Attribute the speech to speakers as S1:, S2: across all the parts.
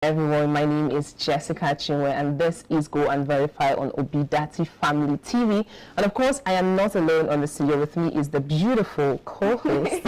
S1: Everyone, my name is Jessica Chinwe and this is Go and Verify on Obidati Family TV. And of course, I am not alone on the studio. With me is the beautiful co-host.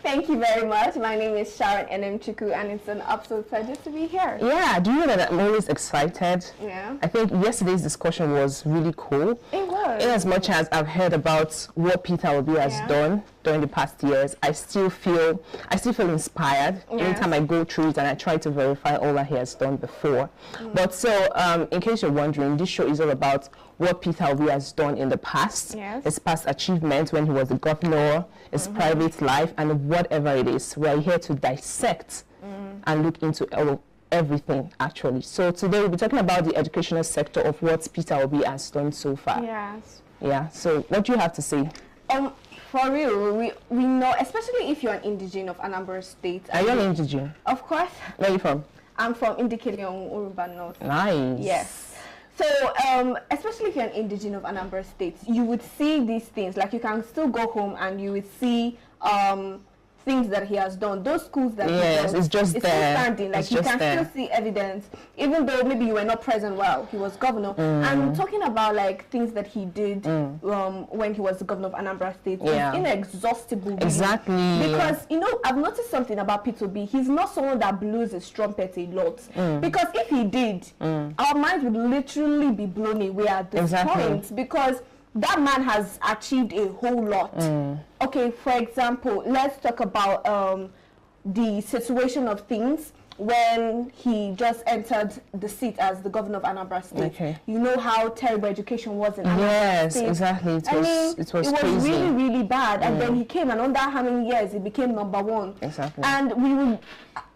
S2: Thank you very much. My name is Sharon Enemchukwu and it's an absolute pleasure to be here.
S1: Yeah, do you know that I'm always excited?
S2: Yeah.
S1: I think yesterday's discussion was really cool.
S2: It was.
S1: In as much as I've heard about what Peter Obi has done during the past years, I still feel inspired anytime I go through it and I try to verify all that he has done before. But so, in case you're wondering, this show is all about what Peter Obi has done in the past, his past achievements when he was the governor, his private life, and whatever it is. We're here to dissect and look into everything, actually. So today we'll be talking about the educational sector of what Peter Obi has done so far.
S2: Yes.
S1: Yeah, so what do you have to say?
S2: For real, we know, especially if you're an indigene of Anambra State.
S1: Are you an indigene?
S2: Of course.
S1: Where are you from?
S2: I'm from Indikelion, Uruba North.
S1: Nice.
S2: Yes. So, especially if you're an indigene of Anambra State, you would see these things. Like, you can still go home and you would see things that he has done. Those schools that he does,
S1: it's just
S2: it's
S1: there.
S2: Still standing. Like, you can still see evidence, even though maybe you were not present while he was governor. And talking about like things that he did when he was the governor of Anambra State, it's inexhaustible. Really.
S1: Exactly.
S2: Because I've noticed something about Peter Obi. He's not someone that blows his trumpet a lot. Because if he did, our minds would literally be blown away at this point. Because that man has achieved a whole lot. Okay, for example, let's talk about the situation of things when he just entered the seat as the governor of Anambra State. You know how terrible education was in Anambra State.
S1: Exactly. It was
S2: crazy. Really, really bad. And then he came, and under how many years he became #1.
S1: Exactly.
S2: And we will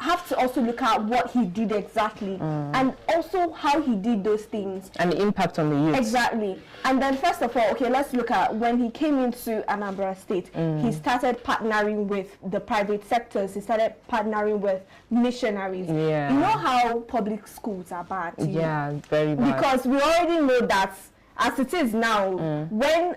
S2: have to also look at what he did exactly, and also how he did those things.
S1: And the impact on the youth.
S2: Exactly. And then first of all, okay, let's look at when he came into Anambra State, he started partnering with the private sectors. He started partnering with missionaries.
S1: Yeah.
S2: You know how public schools are bad?
S1: Yeah, very bad.
S2: Because we already know that as it is now, when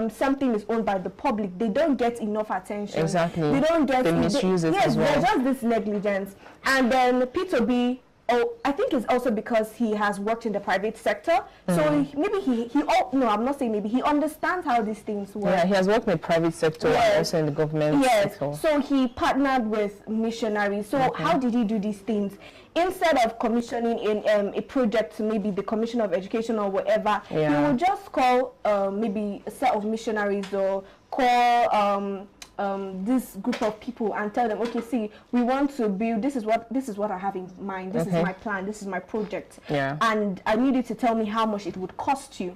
S2: something is owned by the public, they don't get enough attention.
S1: Exactly.
S2: They don't get.
S1: They misuse it as well.
S2: Yes, there's just this negligence. And then Peter Obi, I think it's also because he has worked in the private sector. So maybe I'm not saying maybe, he understands how these things work.
S1: Yeah, he has worked in the private sector and also in the government sector.
S2: So he partnered with missionaries. So how did he do these things? Instead of commissioning in a project to maybe the Commission of Education or whatever, he would just call maybe a set of missionaries or call this group of people and tell them, okay, see, we want to build, this is what I have in mind, this is my plan, this is my project, and I need you to tell me how much it would cost you.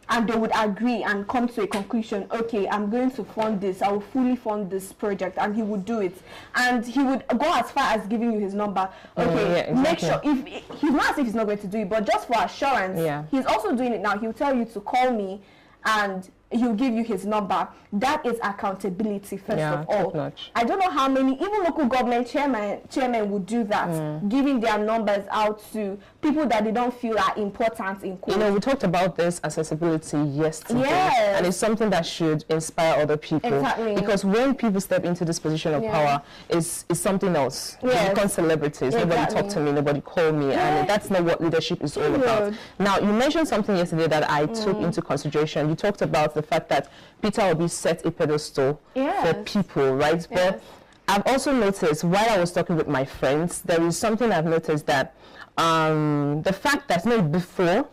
S2: And they would agree and come to a conclusion, okay, I'm going to fund this, I will fully fund this project, and he would do it. And he would go as far as giving you his number. Okay, make sure, if he's not as if he's not going to do it, but just for assurance, he's also doing it now. He'll tell you to call me and he'll give you his number. That is accountability, first of all. I don't know how many, even local government chairmen would do that, giving their numbers out to people that they don't feel are important in court.
S1: We talked about this accessibility yesterday, and it's something that should inspire other people.
S2: Exactly.
S1: Because when people step into this position of power, it's something else. They become celebrities. Nobody talk to me, nobody call me, and that's not what leadership is all about. Now, you mentioned something yesterday that I took into consideration. You talked about the fact that Peter Obi set a pedestal for people, right? But I've also noticed, while I was talking with my friends, there is something I've noticed that the fact that before,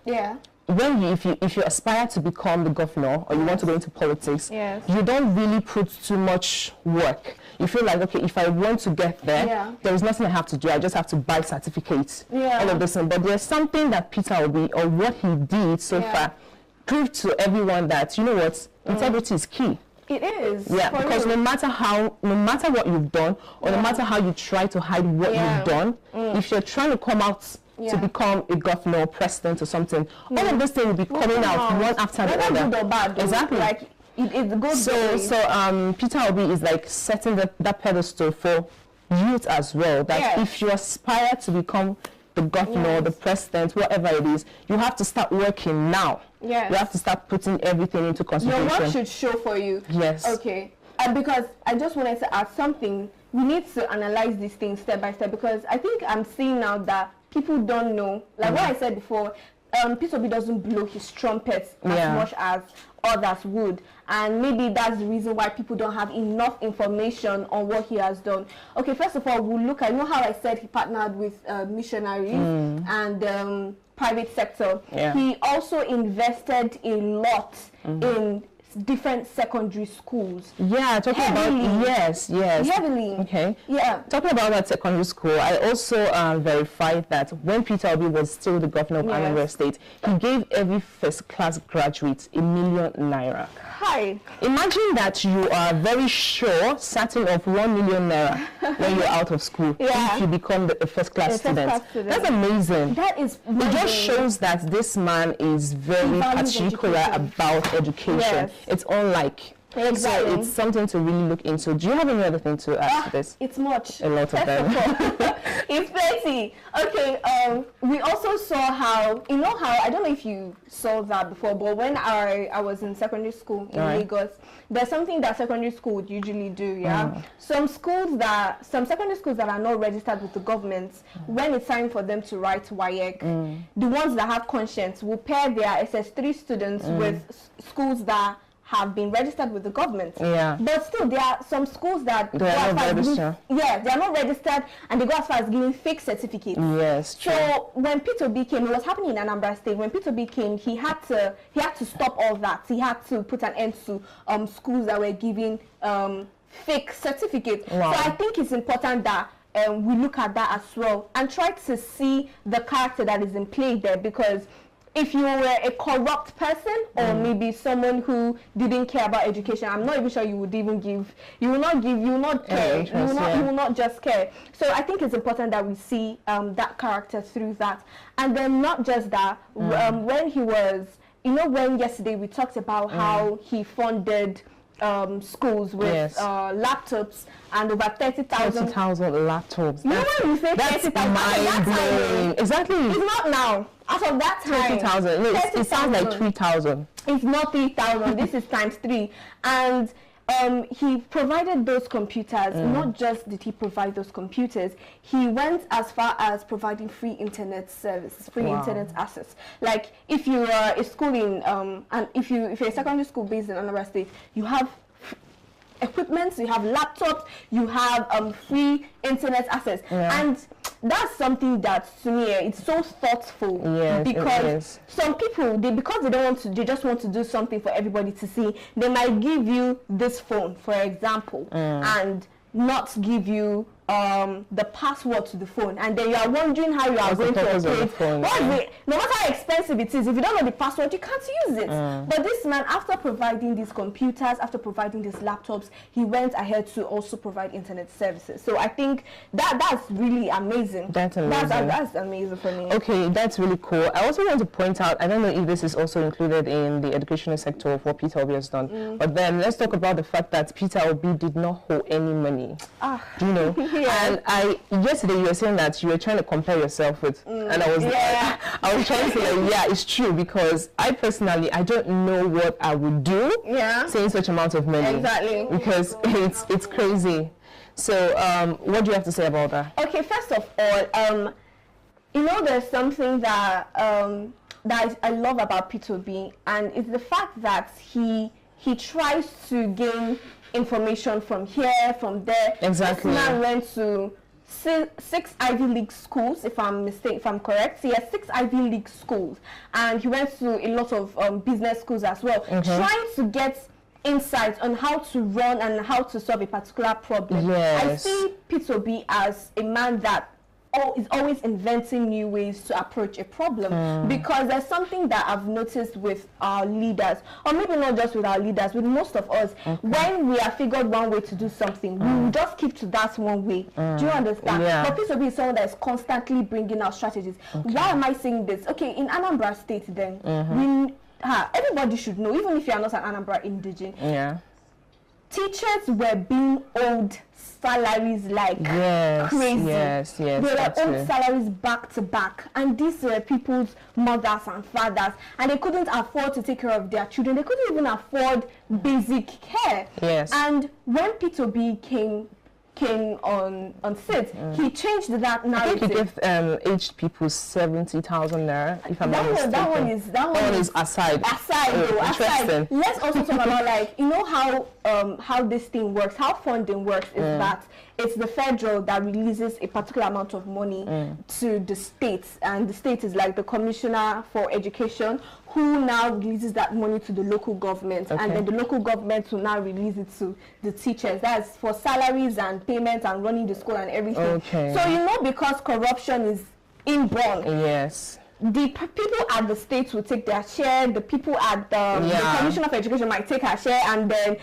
S1: when if you aspire to become the governor or you want to go into politics, you don't really put too much work. You feel like, okay, if I want to get there, there is nothing I have to do. I just have to buy certificates, all of this. But there's something that Peter Obi, or what he did so far, proved to everyone that, you know what, integrity is key.
S2: It is.
S1: Yeah, because no matter what you've done, or no matter how you try to hide what you've done, if you're trying to come out to become a governor, president or something, all of those things will be coming out one after the other.
S2: Good or bad, exactly. Like it goes
S1: so Peter Obi is like setting that pedestal for youth as well. That if you aspire to become the governor, the president, whatever it is, you have to start working now. You have to start putting everything into consideration.
S2: Your work should show for you.
S1: Yes.
S2: Okay. Because I just wanted to add something we need to analyze these things step by step, because I think I'm seeing now that people don't know, like what I said before, Peter Obi doesn't blow his trumpets as much as others would, and maybe that's the reason why people don't have enough information on what he has done. Okay, first of all, we'll look at, you know how I said he partnered with missionaries and private sector. He also invested a lot in different secondary schools.
S1: Yeah, talking
S2: heavily.
S1: about yes.
S2: Heavily.
S1: Okay.
S2: Yeah.
S1: Talking about that secondary school, I also verified that when Peter Obi was still the governor of Anambra State, he gave every first-class graduate ₦1 million.
S2: Hi.
S1: Imagine that you are very sure, certain of ₦1 million when you're out of school. If you become the first-class student. That's amazing.
S2: That is amazing.
S1: It just shows that this man is very particular about education. It's unlike. So it's something to really look into. Do you have any other thing to add to this?
S2: It's much.
S1: A lot of them.
S2: It's plenty. Okay, we also saw how, you know how, I don't know if you saw that before, but when I was in secondary school in Lagos, there's something that secondary school would usually do, Some secondary schools that are not registered with the government, when it's time for them to write WAEC, the ones that have conscience will pair their SS3 students with schools that have been registered with the government. But still, there are some schools that
S1: they are not registered.
S2: They are not registered, and they go as far as giving fake certificates.
S1: Yes, true.
S2: So when Peter Obi came, it was happening in Anambra State. When Peter Obi came, he had to stop all that. He had to put an end to schools that were giving fake certificates.
S1: Wow.
S2: So I think it's important that we look at that as well and try to see the character that is in play there, because if you were a corrupt person or maybe someone who didn't care about education, I'm not even sure you would even give, you will not care, you will not just care. So I think it's important that we see that character through that. And then not just that, when he was, you know, when yesterday we talked about how he funded schools with laptops and over 30,000
S1: laptops.
S2: That's
S1: mind-blowing. Exactly.
S2: It's not now. As of that time,
S1: 30,000. No, it sounds like 3,000.
S2: It's not 3,000. This is times 3. And he provided those computers. Not just did he provide those computers, he went as far as providing free internet service, free internet access. Like if you are a school in and if you're a secondary school based in Anambra State, you have equipment, you have laptops, you have free internet access, and that's something that to me it's so thoughtful. Because some people because they don't want to, they just want to do something for everybody to see. They might give you this phone, for example, and not give you the password to the phone, and then you are wondering how you are going to operate. No matter how expensive it is, if you don't know the password, you can't use it. But this man, after providing these computers, after providing these laptops, he went ahead to also provide internet services. So I think that's really amazing.
S1: That's amazing.
S2: That's amazing for me.
S1: Okay, that's really cool. I also want to point out, I don't know if this is also included in the educational sector of what Peter Obi has done, but then let's talk about the fact that Peter Obi did not owe any money. Do you know? And yesterday you were saying that you were trying to compare yourself with, and I was trying to say, it's true, because I personally, I don't know what I would do saying such amount of money.
S2: Exactly.
S1: Because it's crazy. So what do you have to say about that?
S2: Okay, first of all, you know, there's something that that I love about Peter Obi, and it's the fact that he tries to gain information from here, from there.
S1: Exactly.
S2: This man went to 6 Ivy League schools, if I'm correct. He has 6 Ivy League schools, and he went to a lot of business schools as well, trying to get insights on how to run and how to solve a particular problem. I see Peter Obi as a man that is always inventing new ways to approach a problem, because there's something that I've noticed with our leaders, or maybe not just with our leaders, with most of us, when we have figured one way to do something, we will just keep to that one way. Do you understand? But Peter Obi is someone that is constantly bringing out strategies. Why am I saying this? Okay, in Anambra State then, everybody should know, even if you are not an Anambra indigene, teachers were being owed salaries like crazy. They were owed salaries back to back, and these were people's mothers and fathers, and they couldn't afford to take care of their children. They couldn't even afford basic care. And when Peter Obi came came on seat, he changed that narrative.
S1: I think he gave aged people 70,000 naira. If I'm not mistaken.
S2: That one is
S1: aside.
S2: Aside. Let's also talk about, like, you know how this thing works, how funding works is that it's the federal that releases a particular amount of money to the states, and the state is like the commissioner for education, who now releases that money to the local government, and then the local government will now release it to the teachers. That's for salaries and payments and running the school and everything. So, you know, because corruption is inborn.
S1: Yes.
S2: The people at the states will take their share, the people at the Commission of Education might take her share, and then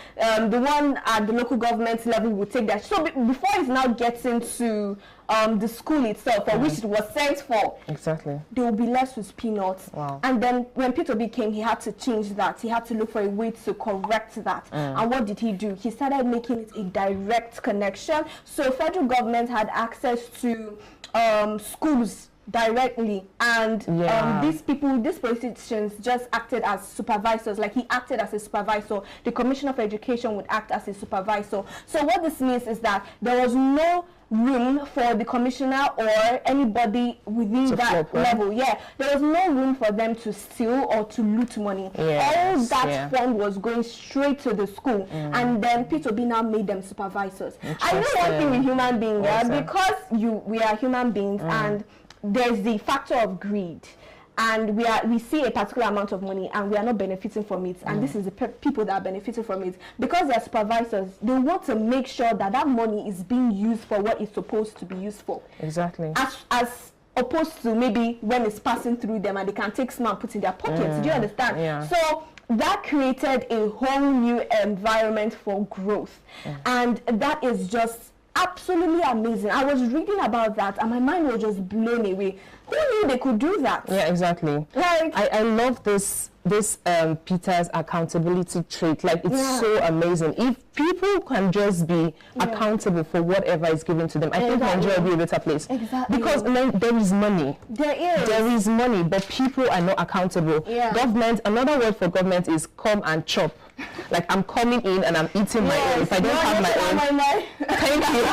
S2: the one at the local government level will take their share. So before it's now getting to the school itself, for which it was sent for, they will be left with peanuts. And then when Peter Obi came, he had to change that. He had to look for a way to correct that. And what did he do? He started making it a direct connection. So federal government had access to schools directly, and these politicians just acted as supervisors. Like, he acted as a supervisor. The Commission of Education would act as a supervisor. So what this means is that there was no room for the commissioner or anybody within that level. There was no room for them to steal or to loot money. All that fund was going straight to the school, and then Peter Obi now made them supervisors. I know one thing with human beings, because we are human beings, and there's the factor of greed, and we see a particular amount of money and we are not benefiting from it, and this is the people that are benefiting from it. Because they're supervisors, they want to make sure that that money is being used for what it's supposed to be used for. As opposed to maybe when it's passing through them and they can take some and put in their pockets. Do you understand? So that created a whole new environment for growth, and that is just absolutely amazing. I was reading about that and my mind was just blown away. Who knew they could do that?
S1: Yeah, exactly. Like, I love this Peter's accountability trait. Like, it's so amazing. If people can just be accountable for whatever is given to them, I think Nigeria will be a better place. Because there is money. There is money, but people are not accountable. Government, another word for government is come and chop. Like, I'm coming in and I'm eating my own. If I don't have my own, thank you.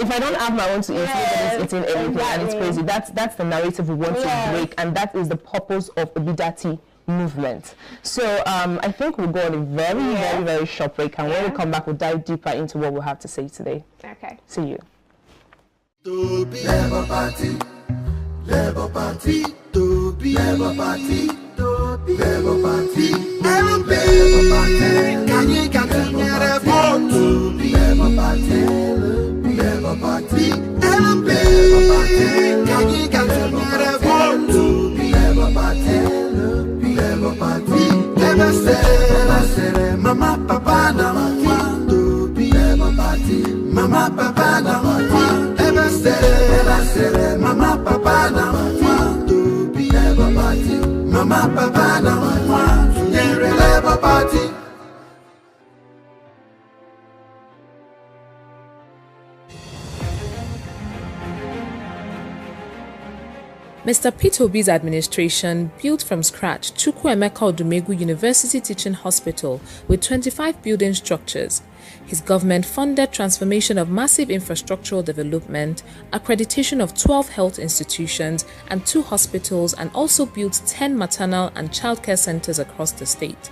S1: If I don't have my own to eat, nobody's eating everything, and it's crazy. That's the narrative we want to break, and that is the purpose of the Bidati movement. So I think we'll go on a very, very short break, and when we come back, we'll dive deeper into what we'll have to say today. See you.
S3: Labour Party, Labour Party, Labour Party, Labour Party, Labour Party, can you get a vote? Labour Party, Labour Party, Labour Party, can you get a vote? Labour Party, Labour Party, never say, Mama, Papa, na Labour Party, Mama, Papa, na never say, Mama, Papa, na Labour Party, Mama, Papa, na Labour Party.
S4: Mr. Peter Obi's administration built from scratch Chukwuemeka Odumegwu University Teaching Hospital with 25 building structures. His government funded transformation of massive infrastructural development, accreditation of 12 health institutions and 2 hospitals, and also built 10 maternal and childcare centers across the state.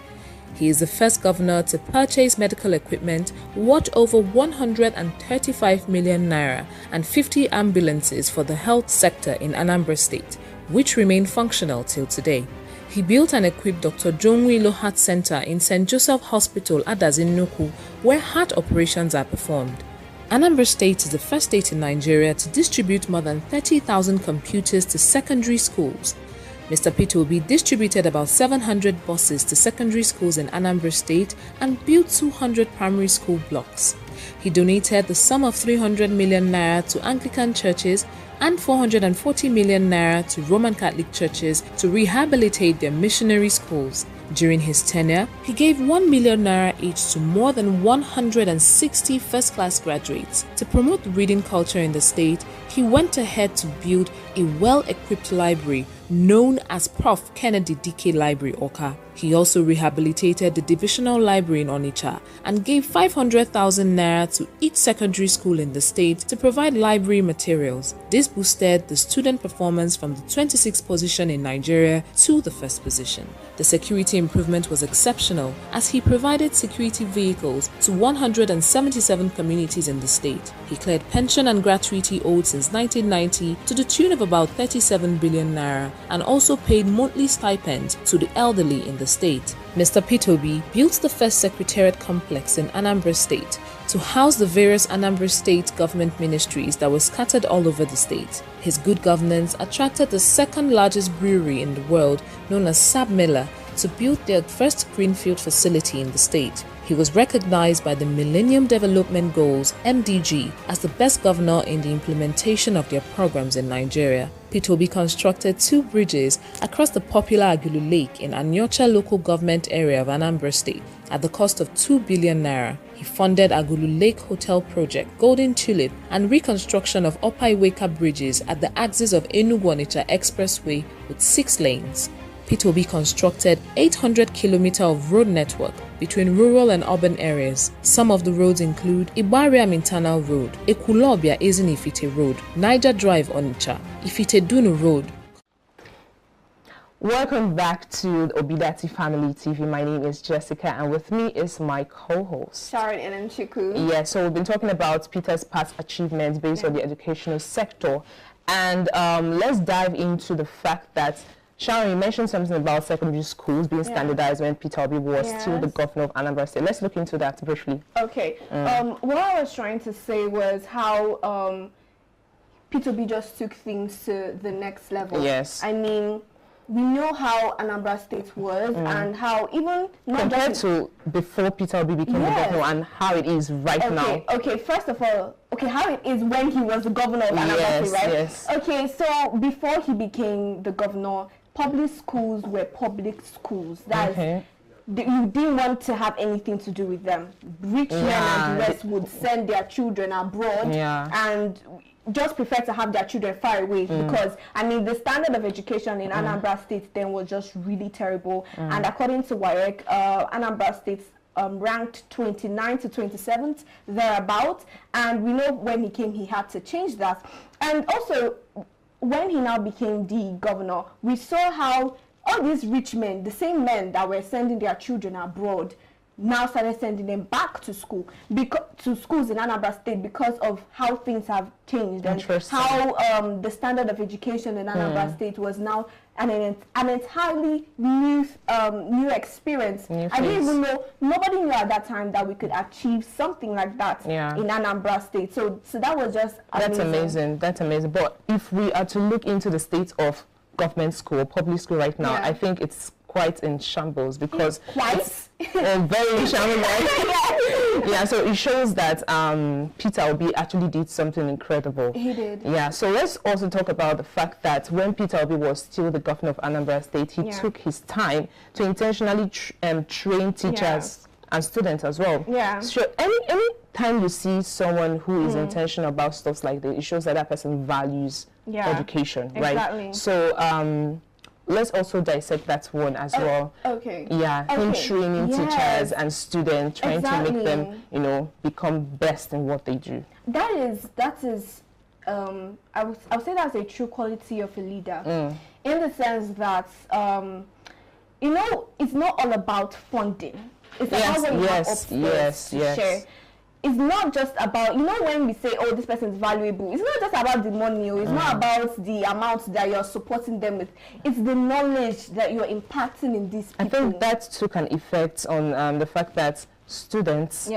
S4: He is the first governor to purchase medical equipment worth over 135 million naira and 50 ambulances for the health sector in Anambra State, which remain functional till today. He built and equipped Dr. Jonwilo Heart Center in St. Joseph Hospital, Adazi-Nnukwu, where heart operations are performed. Anambra State is the first state in Nigeria to distribute more than 30,000 computers to secondary schools. Mr. Peter Obi distributed about 700 buses to secondary schools in Anambra State and built 200 primary school blocks. He donated the sum of 300 million naira to Anglican churches and 440 million naira to Roman Catholic churches to rehabilitate their missionary schools. During his tenure, he gave 1 million naira each to more than 160 first-class graduates. To promote reading culture in the state, he went ahead to build a well-equipped library known as Prof. Kennedy DK Library, Awka. He also rehabilitated the Divisional Library in Onitsha and gave 500,000 naira to each secondary school in the state to provide library materials. This boosted the student performance from the 26th position in Nigeria to the 1st position. The security improvement was exceptional as he provided security vehicles to 177 communities in the state. He cleared pension and gratuity owed since 1990 to the tune of about 37 billion naira and also paid monthly stipends to the elderly in the state. Mr. Peter Obi built the first secretariat complex in Anambra State to house the various Anambra State government ministries that were scattered all over the state. His good governance attracted the second largest brewery in the world, known as Sab Miller, to build their first greenfield facility in the state. He was recognized by the Millennium Development Goals (MDG) as the best governor in the implementation of their programs in Nigeria. Peter Obi constructed 2 bridges across the popular Agulu Lake in Anyocha local government area of Anambra State at the cost of 2 billion naira. He funded Agulu Lake Hotel Project, Golden Tulip, and reconstruction of Opa-Iweka bridges at the axis of Enugu-Onitsha Expressway with 6 lanes. Peter Obi constructed 800 km of road network between rural and urban areas. Some of the roads include Ibariam Internal Road, Ekulobia Ezinifite Road, Niger Drive Onitsha, Ifite Dunu Road.
S1: Welcome back to the Obidati Family TV. My name is Jessica and with me is my co-host
S2: Sharon Enenchiku.
S1: Yeah, so we've been talking about Peter's past achievements based on the educational sector, and let's dive into the fact that Sharon, you mentioned something about secondary schools being standardized when Peter Obi was still the governor of Anambra State. Let's look into that briefly.
S2: Okay. What I was trying to say was how Peter Obi just took things to the next level.
S1: Yes.
S2: I mean, we know how Anambra State was and how even
S1: compared to before Peter Obi became the governor and how it is right now.
S2: Okay, first of all, how it is when he was the governor of Anambra State, right?
S1: Yes.
S2: Okay, so before he became the governor, public schools were public schools. That's you didn't want to have anything to do with them. Rich men and the rest would send their children abroad and just prefer to have their children far away because, I mean, the standard of education in Anambra State then was just really terrible. And according to WAEC, Anambra State ranked 29th to 27th, thereabout. And we know when he came, he had to change that. And also, when he now became the governor, we saw how all these rich men, the same men that were sending their children abroad, now started sending them back to school, to schools in Anambra State because of how things have changed and how the standard of education in Anambra State was now an entirely new experience. I didn't even know, nobody knew at that time that we could achieve something like that in Anambra State. So that was just amazing.
S1: That's amazing. But if we are to look into the state of government school, public school right now, I think it's quite in shambles because it's very in shambles. Yeah, so it shows that Peter Obi actually did something incredible.
S2: He did.
S1: Yeah, so let's also talk about the fact that when Peter Obi was still the governor of Anambra State, he took his time to intentionally train teachers and students as well. Yeah. So any time you see someone who is intentional about stuff like that, it shows that that person values education, right?
S2: Exactly.
S1: So let's also dissect that one as well.
S2: Okay.
S1: Yeah, him training teachers and students, trying to make them, you know, become best in what they do. That
S2: is I would say that's a true quality of a leader, in the sense that you know, it's not all about funding. It's about what you have upstairs to share. It's not just about, you know, when we say, oh, this person is valuable, it's not just about the money, it's not about the amount that you're supporting them with. It's the knowledge that you're impacting in these people. I
S1: think that took an effect on the fact that students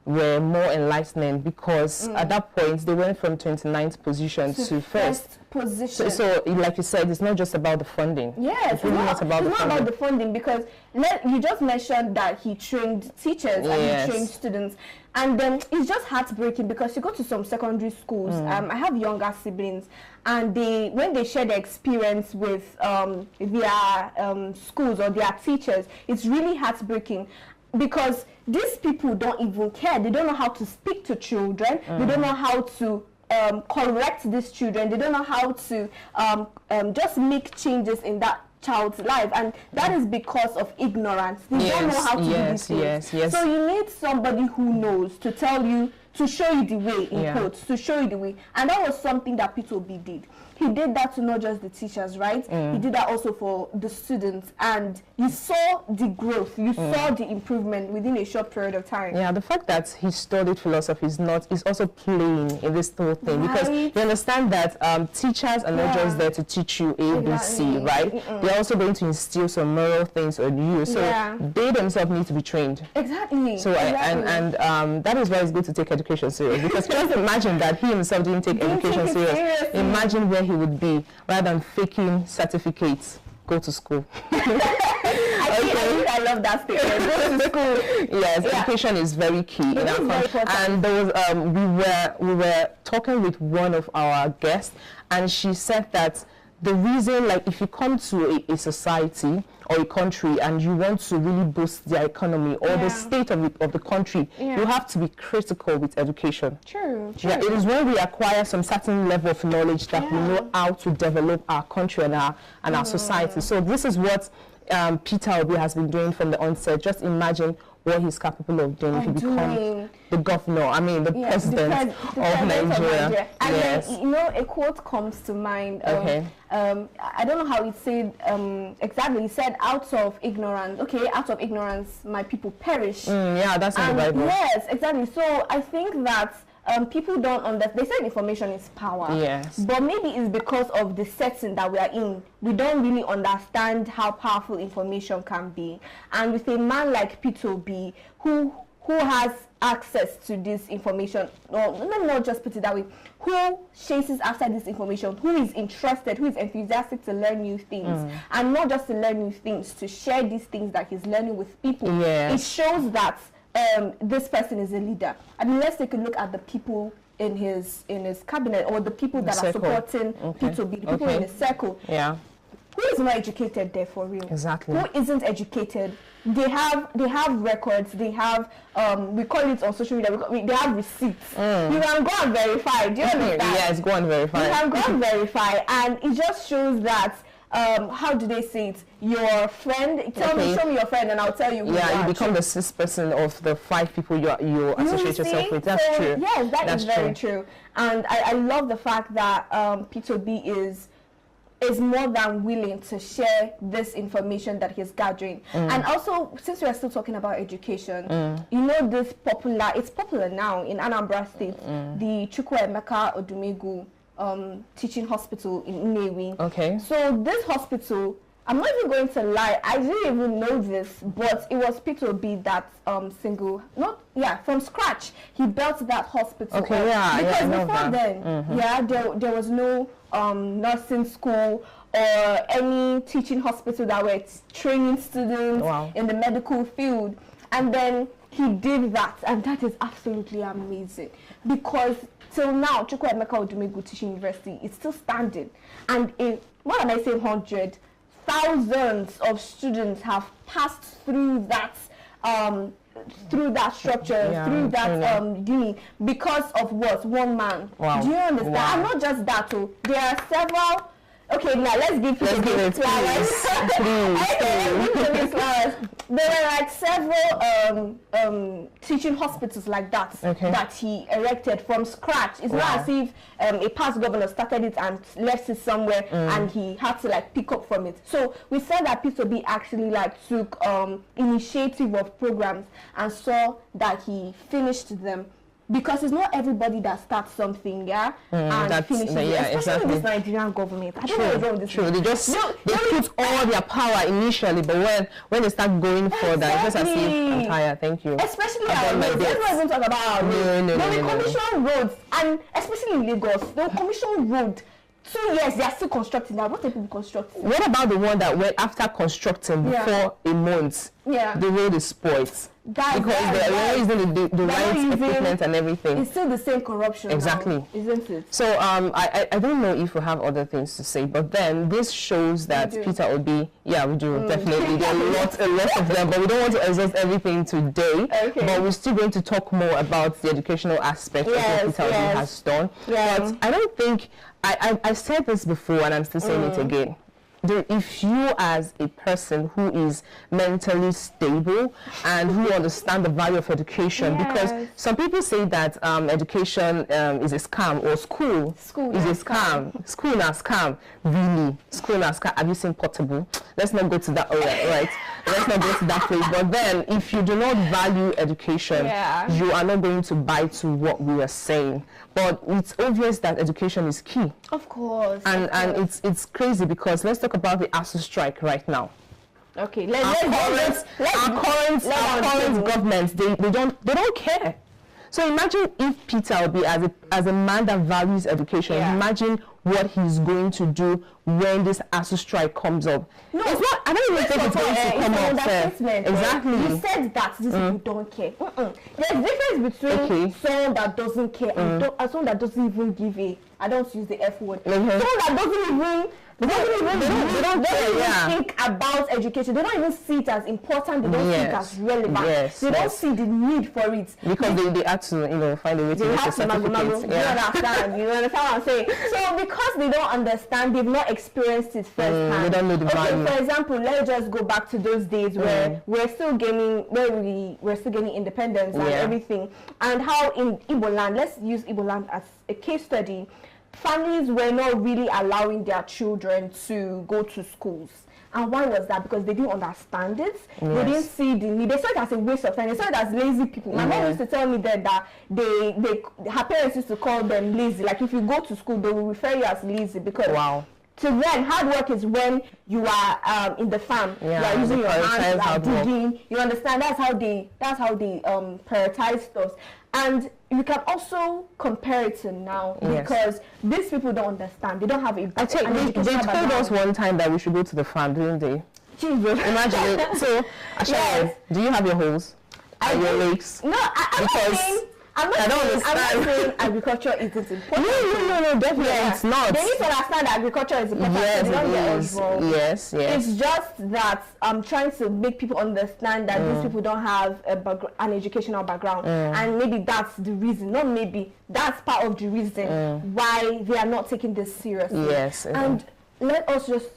S1: were more enlightened because at that point they went from 29th position to first position. So like you said, it's not just about the funding.
S2: Yes,
S1: it's really not about
S2: the funding because you just mentioned that he trained teachers and he trained students. And then it's just heartbreaking because you go to some secondary schools. I have younger siblings, and when they share their experience with their schools or their teachers, it's really heartbreaking because these people don't even care. They don't know how to speak to children. They don't know how to correct these children. They don't know how to just make changes in that child's life, and that is because of ignorance. They don't know how to do these things. So you need somebody who knows to tell you, to show you the way, in quotes, to show you the way. And that was something that Peter Obi did. He did that to not just the teachers, right? He did that also for the students, and you saw the growth, you saw the improvement within a short period of time.
S1: Yeah, the fact that he studied philosophy is also playing in this whole thing, because you understand that teachers are not just there to teach you A, B, C, right? They're also going to instill some moral things on you, so they themselves need to be trained.
S2: Exactly.
S1: So and that is why it's good to take education serious, because just imagine that he himself didn't take education serious. Imagine where he would be, rather than faking certificates. Go to school.
S2: I love that statement. Go to school.
S1: Yes, education is very key in our country. And there was we were talking with one of our guests, and she said that the reason, like, if you come to a society or a country and you want to really boost their economy or the state of the country, you have to be critical with education.
S2: True.
S1: Yeah, it is when we acquire some certain level of knowledge that we know how to develop our country and our society. So this is what Peter Obi has been doing from the onset. Just imagine what he's capable of doing if he becomes the governor, the president of Nigeria.
S2: And then, you know, a quote comes to mind. I don't know how it said exactly. It said, out of ignorance, my people perish.
S1: Yeah, that's in the Bible.
S2: Yes, exactly. So I think that people don't understand. They say information is power.
S1: Yes.
S2: But maybe it's because of the setting that we are in. We don't really understand how powerful information can be. And with a man like Peter Obi, who has access to this information, or let me not just put it that way, who chases after this information, who is interested, who is enthusiastic to learn new things, and not just to learn new things, to share these things that he's learning with people. It shows that this person is a leader. Let's take a look at the people in his cabinet, or the people that are supporting Peter Obi, the people in his circle.
S1: Yeah.
S2: Who is not educated there for real?
S1: Exactly.
S2: Who isn't educated? They have records. They have we call it on social media. They have receipts. You can go and verify. Do you understand?
S1: Yes, go and verify.
S2: You can go and verify, and it just shows that. How do they say it? Your friend, show me your friend, and I'll tell you who you
S1: become the sixth person of the 5 people you associate yourself with. That's true.
S2: Yes, that's very true. And I love the fact that Peter Obi is more than willing to share this information that he's gathering. And also, since we are still talking about education, you know, it's popular now in Anambra State, the Chukwuemeka Odumegwu teaching hospital in Nnewi.
S1: Okay.
S2: So this hospital, I'm not even going to lie, I didn't even know this, but it was Peter Obi that from scratch, he built that hospital.
S1: Okay,
S2: because before then, there was no nursing school or any teaching hospital that were training students in the medical field. And then he did that, and that is absolutely amazing, because till now, Chukwuemeka Odumegwu Teaching University is still standing, and more than I say 100, thousands of students have passed through that structure, through that uni, because of what? One man.
S1: Wow.
S2: Do you understand?
S1: Wow.
S2: And not just that, too. There are several. Okay, now let's give
S1: it
S2: flowers. Please. There are like several teaching hospitals like that that he erected from scratch. It's not as if a past governor started it and left it somewhere and he had to like pick up from it. So we said that Peter Obi actually like took initiative of programs and saw that he finished them. Because it's not everybody that starts something, and finishes it. Especially with this Nigerian government. I don't know what's wrong with this.
S1: True, they put all their power initially, but when they start going further, it's just as if I'm tired, thank you.
S2: Especially our roads. Let's not even talk about our roads.
S1: No.
S2: They commission roads, and especially in Lagos, they'll commission road. 2 years, they are still constructing that. What are people constructing?
S1: What about the one that went after constructing before a month?
S2: Yeah.
S1: The road is spoiled. because they're using the right equipment and everything.
S2: It's still the same corruption.
S1: Exactly.
S2: Now, isn't it?
S1: So I don't know if we have other things to say, but then this shows that Peter Obi, yeah, we do, definitely. There are a lot of them, but we don't want to exhaust everything today. Okay. But we're still going to talk more about the educational aspect of what Peter Obi has done. But I don't think, I said this before and I'm still saying it again. If you as a person who is mentally stable and who understand the value of education, because some people say that education is a scam, or school is a scam. School is a scam. Really? School is a scam. Have you seen Portable? Let's not go to that, right? Let's not go to that place. But then, if you do not value education, you are not going to buy to what we are saying. But it's obvious that education is key.
S2: Of course.
S1: And it's crazy because let's talk about the ASUU strike right now.
S2: Okay,
S1: our current government, they don't care. So imagine if Peter Obi, as a man that values education, imagine what he's going to do when this ASUU strike comes up. No, it's not. I don't even think it's going to come up. Exactly.
S2: You said that these people don't care. There's a difference between someone that doesn't care and someone that doesn't even give a. I don't use the F word. Someone that doesn't even. They don't think about education. They don't even see it as important. They don't see it as relevant. They don't see the need for it.
S1: Because they have to, find a way to get a certificate.
S2: You understand what I'm saying? So because they don't understand, they've not experienced it firsthand.
S1: They don't know the value.
S2: For example, let's just go back to those days where we're still gaining independence and everything. And how in Igbo land, let's use Igbo land as a case study, families were not really allowing their children to go to schools. And why was that? Because they didn't understand it. They didn't see the need. They saw it as a waste of time. They saw it as lazy people. My mom used to tell me that her parents used to call them lazy. Like if you go to school, they will refer you as lazy because to them, hard work is when you are in the farm. You are using your hands, you are digging. You understand? That's how they prioritize stuff. And you can also compare it to now because these people don't understand. They don't have a.
S1: They told us one time that we should go to the farm, didn't they? Jesus. Imagine it. So, Asha, do you have your holes and your lakes?
S2: No, I'm not saying agriculture isn't important.
S1: No, definitely it's not.
S2: They need to understand that agriculture is important.
S1: Yes, it is. Yes.
S2: It's just that I'm trying to make people understand that these people don't have an educational background. And maybe that's the reason, not maybe, that's part of the reason why they are not taking this seriously.
S1: Yes.
S2: And let us just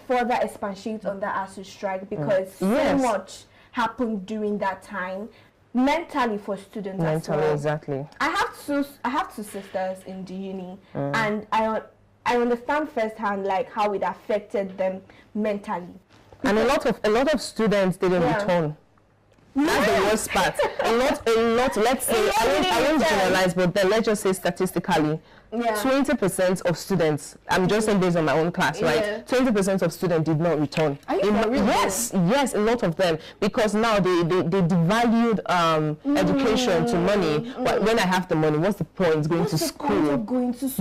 S2: further expatiate on the ASUU strike because so much happened during that time. Mentally for students as well.
S1: Exactly.
S2: I have two sisters in the uni, and I understand firsthand like how it affected them mentally.
S1: And a lot of students didn't return. That's the worst part. A lot. Let's say I won't generalize, but then let's just say statistically, 20% of students. I'm just saying based on my own class, right? 20% of students did not return.
S2: Are you for real?
S1: Yes, a lot of them, because now they devalued education to money. When I have the money, what's the point going to school?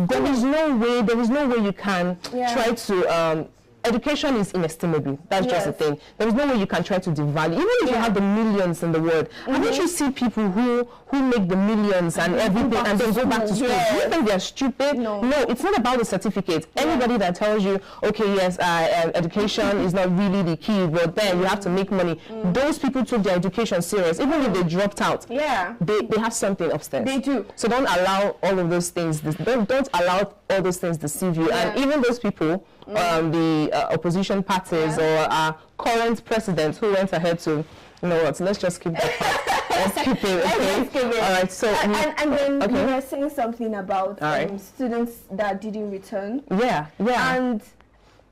S1: There is no way you can try to. Education is inestimable. That's just the thing. There is no way you can try to devalue, even if you have the millions in the world. Haven't you see people who make the millions and everything and then go back to school? Do you think they're stupid? No, it's not about the certificate. Anybody that tells you, okay, yes, education is not really the key, but then you have to make money. Those people took their education serious, even if they dropped out. They have something upstairs.
S2: They do.
S1: So don't allow all of those things. Don't allow all those things deceive you. And even those people. The opposition parties or our current president who went ahead to, let's just keep that part. Let's keep it, okay?
S2: Let's keep it.
S1: All right, so...
S2: And then you were saying something about students that didn't return.
S1: Yeah.
S2: And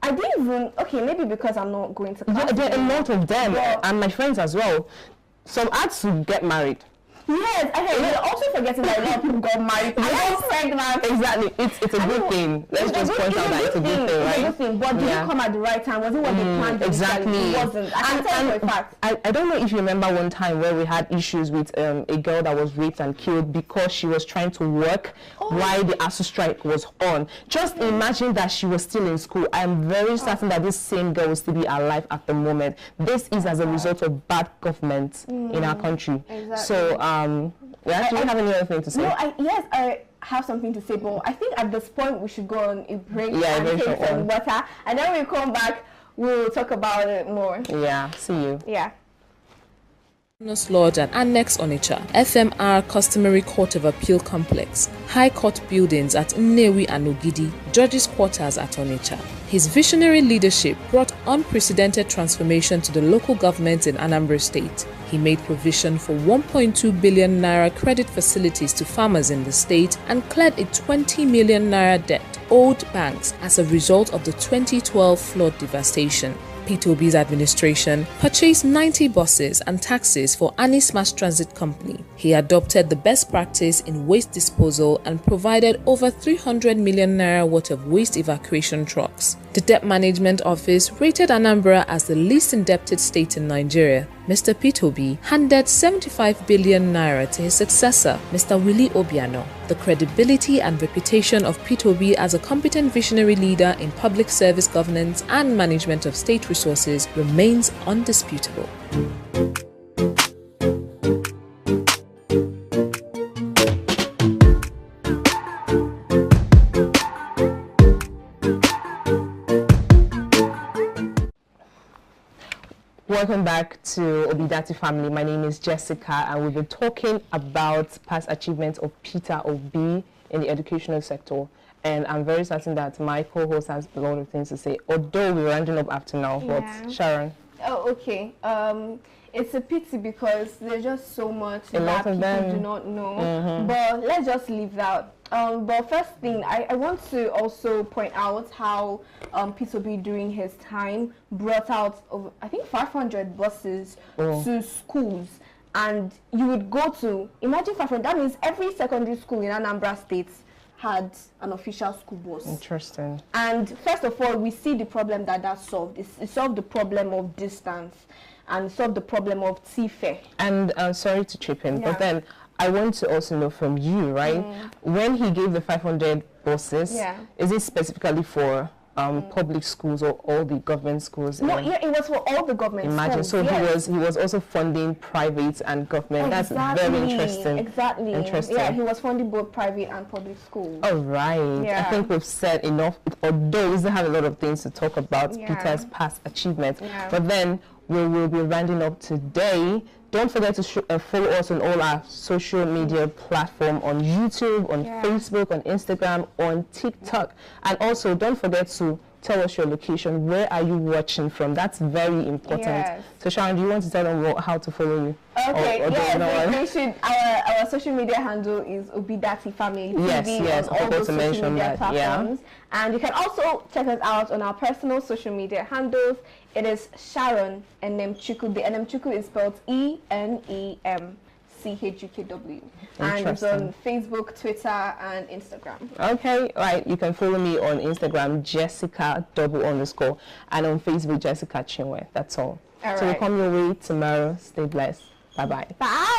S2: I didn't even... Okay, maybe because I'm not going to class.
S1: There are a lot of them, and my friends as well. Some had to get married.
S2: Yes, okay. You're also forgetting that a lot of people got married. I got pregnant.
S1: Exactly. It's a good thing. Let's just point out that it's a good thing, right?
S2: It's a good thing, but did it come at the right time? Was it what they planned?
S1: Exactly.
S2: It wasn't. I can tell you for a fact.
S1: I don't know if you remember one time where we had issues with a girl that was raped and killed because she was trying to work while the ASU strike was on. Just imagine that she was still in school. I'm very certain that this same girl will still be alive at the moment. This is as a result of bad government in our country. Exactly. So, do you have any other thing to say?
S2: No, yes, I have something to say, but I think at this point we should go on a break and take some water, and then when we come back, we'll talk about it more.
S1: Yeah, see you.
S2: Yeah.
S4: Lodge and Annex Onitsha, FMR Customary Court of Appeal Complex, High Court buildings at Nnewi and Ogidi, Judges' Quarters at Onitsha. His visionary leadership brought unprecedented transformation to the local government in Anambra State. He made provision for 1.2 billion naira credit facilities to farmers in the state and cleared a 20 million naira debt owed banks as a result of the 2012 flood devastation. Peter Obi's administration purchased 90 buses and taxis for Anis Mass Transit Company. He adopted the best practice in waste disposal and provided over 300 million naira worth of waste evacuation trucks. The Debt Management Office rated Anambra as the least indebted state in Nigeria. Mr. Peter Obi handed 75 billion naira to his successor, Mr. Willie Obiano. The credibility and reputation of Peter Obi as a competent visionary leader in public service governance and management of state resources remains undisputable.
S1: Welcome back to Obidati Family. My name is Jessica, and we've been talking about past achievements of Peter Obi in the educational sector. And I'm very certain that my co-host has a lot of things to say, although we're rounding up after now. But Sharon.
S2: Oh, okay. It's a pity because there's just so much that people do not know. But let's just leave that. But first thing, I want to also point out how Peter Obi during his time brought out, I think, 500 buses to schools. And you would go to, imagine 500, that means every secondary school in Anambra State had an official school bus.
S1: Interesting.
S2: And first of all, we see the problem that solved. It solved the problem of distance and solved the problem of TFE.
S1: And sorry to chip in, but then I want to also know from you, right? When he gave the 500 buses, is it specifically for public schools or all the government schools?
S2: No, it was for all the government schools.
S1: So he was also funding private and government. That's very interesting.
S2: Exactly.
S1: Interesting.
S2: Yeah, he was funding both private and public schools.
S1: All right. I think we've said enough, although we still have a lot of things to talk about Peter's past achievements. But then we will be rounding up today. Don't forget to follow us on all our social media platforms, on YouTube, on Facebook, on Instagram, on TikTok. And also, don't forget to tell us your location. Where are you watching from? That's very important. So, Sharon, do you want to tell them how to follow you?
S2: Okay, our social media handle is Obidati Family
S1: Yes,
S2: on all those social media platforms. And you can also check us out on our personal social media handles. It is Sharon Enemchukwu. The Enemchukwu is spelled ENEMCHUKW. And it's on Facebook, Twitter, and Instagram.
S1: Okay, right. You can follow me on Instagram, Jessica__, and on Facebook, Jessica Chinwe. That's all. So we'll come your way tomorrow. Stay blessed. Bye-bye.
S2: Bye.